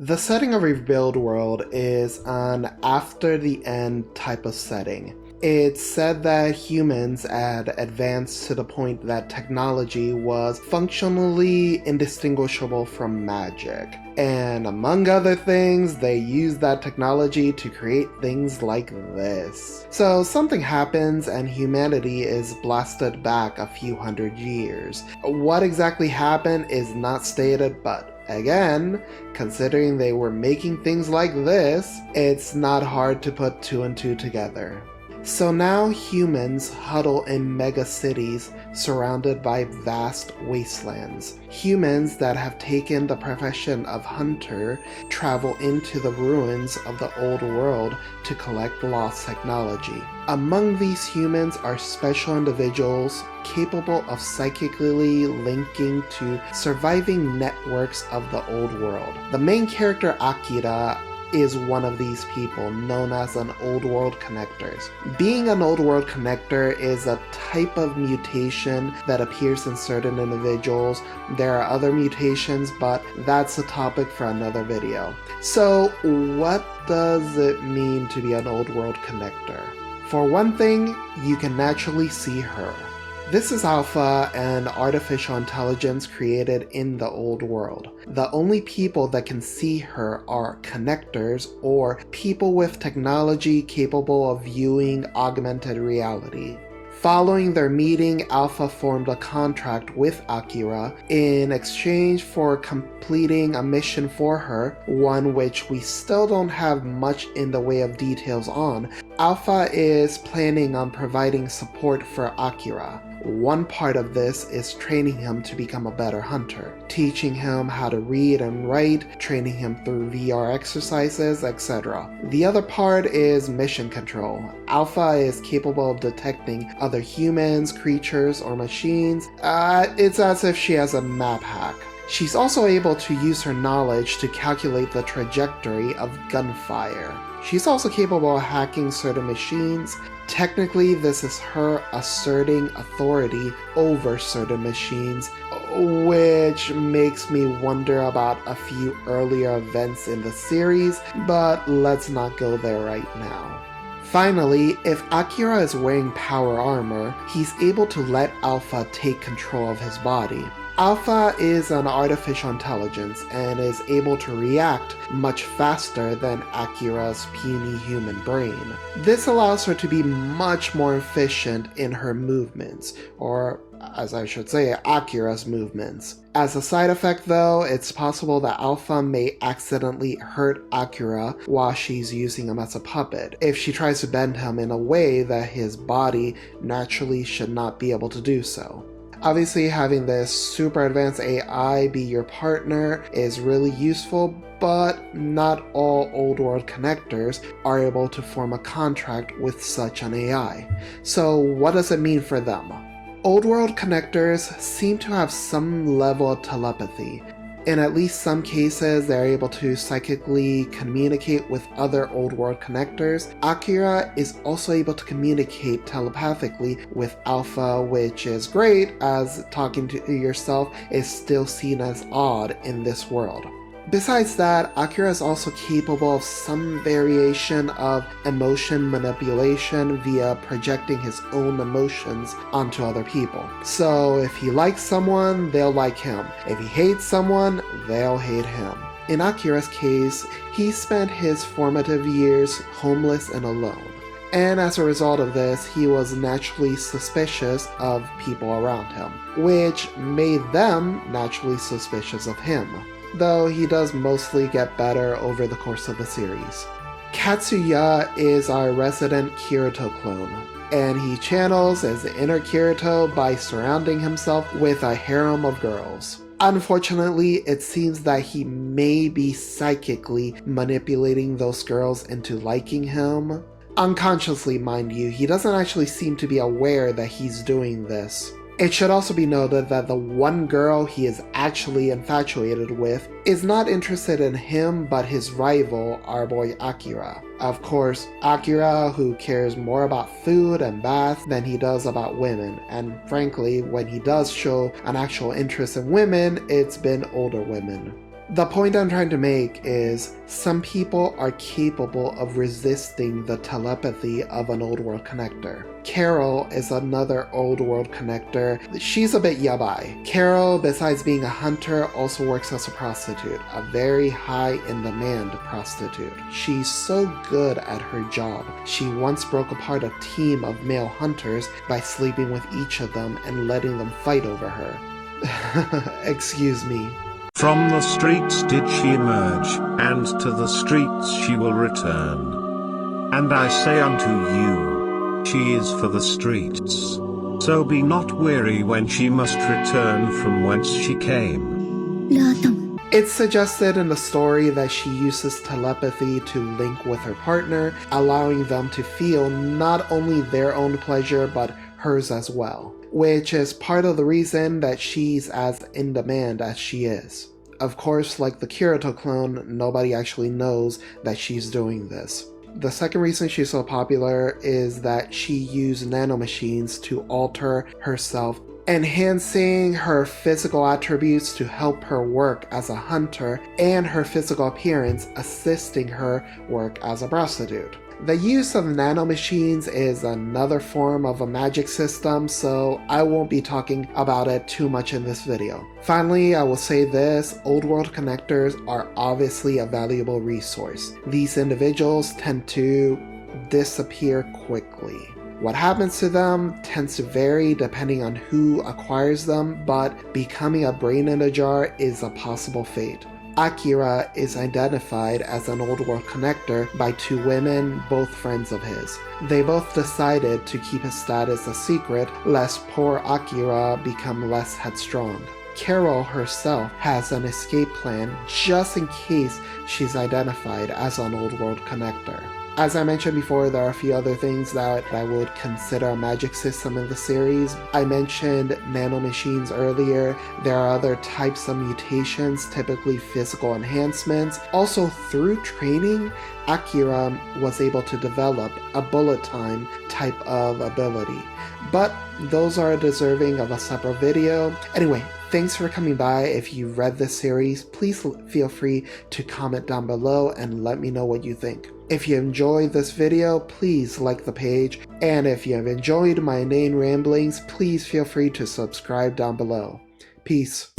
The setting of Rebuild World is an after the end type of setting. It's said that humans had advanced to the point that technology was functionally indistinguishable from magic. And among other things, they used that technology to create things like this. So something happens and humanity is blasted back a few hundred years. What exactly happened is not stated, but again, considering they were making things like this, it's not hard to put two and two together. So now humans huddle in mega cities surrounded by vast wastelands. Humans that have taken the profession of hunter travel into the ruins of the old world to collect lost technology. Among these humans are special individuals capable of psychically linking to surviving networks of the old world. The main character, Akira, is one of these people, known as an old world connector. Being an old world connector is a type of mutation that appears in certain individuals. There are other mutations, but that's a topic for another video. So what does it mean to be an old world connector? For one thing, you can naturally see her. This is Alpha, an artificial intelligence created in the old world. The only people that can see her are connectors, or people with technology capable of viewing augmented reality. Following their meeting, Alpha formed a contract with Akira in exchange for completing a mission for her, one which we still don't have much in the way of details on. Alpha is planning on providing support for Akira. One part of this is training him to become a better hunter, teaching him how to read and write, training him through VR exercises, etc. The other part is mission control. Alpha is capable of detecting other humans, creatures, or machines. It's as if she has a map hack. She's also able to use her knowledge to calculate the trajectory of gunfire. She's also capable of hacking certain machines. Technically, this is her asserting authority over certain machines, which makes me wonder about a few earlier events in the series, but let's not go there right now. Finally, if Akira is wearing power armor, he's able to let Alpha take control of his body. Alpha is an artificial intelligence and is able to react much faster than Akira's puny human brain. This allows her to be much more efficient in her movements, or as I should say, Akira's movements. As a side effect though, it's possible that Alpha may accidentally hurt Akira while she's using him as a puppet, if she tries to bend him in a way that his body naturally should not be able to do so. Obviously, having this super advanced AI be your partner is really useful, but not all old world connectors are able to form a contract with such an AI. So what does it mean for them? Old world connectors seem to have some level of telepathy. In at least some cases, they're able to psychically communicate with other old world connectors. Akira is also able to communicate telepathically with Alpha, which is great, as talking to yourself is still seen as odd in this world. Besides that, Akira is also capable of some variation of emotion manipulation via projecting his own emotions onto other people. So if he likes someone, they'll like him. If he hates someone, they'll hate him. In Akira's case, he spent his formative years homeless and alone. And as a result of this, he was naturally suspicious of people around him, which made them naturally suspicious of him, though he does mostly get better over the course of the series. Katsuya is our resident Kirito clone, and he channels his inner Kirito by surrounding himself with a harem of girls. Unfortunately, it seems that he may be psychically manipulating those girls into liking him. Unconsciously, mind you, he doesn't actually seem to be aware that he's doing this. It should also be noted that the one girl he is actually infatuated with is not interested in him but his rival, our boy Akira. Of course, Akira, who cares more about food and bath than he does about women, and frankly, when he does show an actual interest in women, it's been older women. The point I'm trying to make is some people are capable of resisting the telepathy of an old world connector. Carol is another old world connector. She's a bit yabai. Carol, besides being a hunter, also works as a prostitute, a very high in demand prostitute. She's so good at her job. She once broke apart a team of male hunters by sleeping with each of them and letting them fight over her. Excuse me. From the streets did she emerge, and to the streets she will return. And I say unto you, she is for the streets. So be not weary when she must return from whence she came. It's suggested in the story that she uses telepathy to link with her partner, allowing them to feel not only their own pleasure but hers as well, which is part of the reason that she's as in demand as she is. Of course, like the Kirito clone, nobody actually knows that she's doing this. The second reason she's so popular is that she used nanomachines to alter herself, enhancing her physical attributes to help her work as a hunter, and her physical appearance assisting her work as a prostitute. The use of nanomachines is another form of a magic system, so I won't be talking about it too much in this video. Finally, I will say this, old world connectors are obviously a valuable resource. These individuals tend to disappear quickly. What happens to them tends to vary depending on who acquires them, but becoming a brain in a jar is a possible fate. Akira is identified as an old world connector by two women, both friends of his. They both decided to keep his status a secret, lest poor Akira become less headstrong. Carol herself has an escape plan just in case she's identified as an old world connector. As I mentioned before, there are a few other things that I would consider a magic system in the series. I mentioned nanomachines earlier. There are other types of mutations, typically physical enhancements. Also, through training, Akira was able to develop a bullet time type of ability. But those are deserving of a separate video. Anyway, thanks for coming by. If you read this series, please feel free to comment down below and let me know what you think. If you enjoyed this video, please like the page, and if you have enjoyed my inane ramblings, please feel free to subscribe down below. Peace.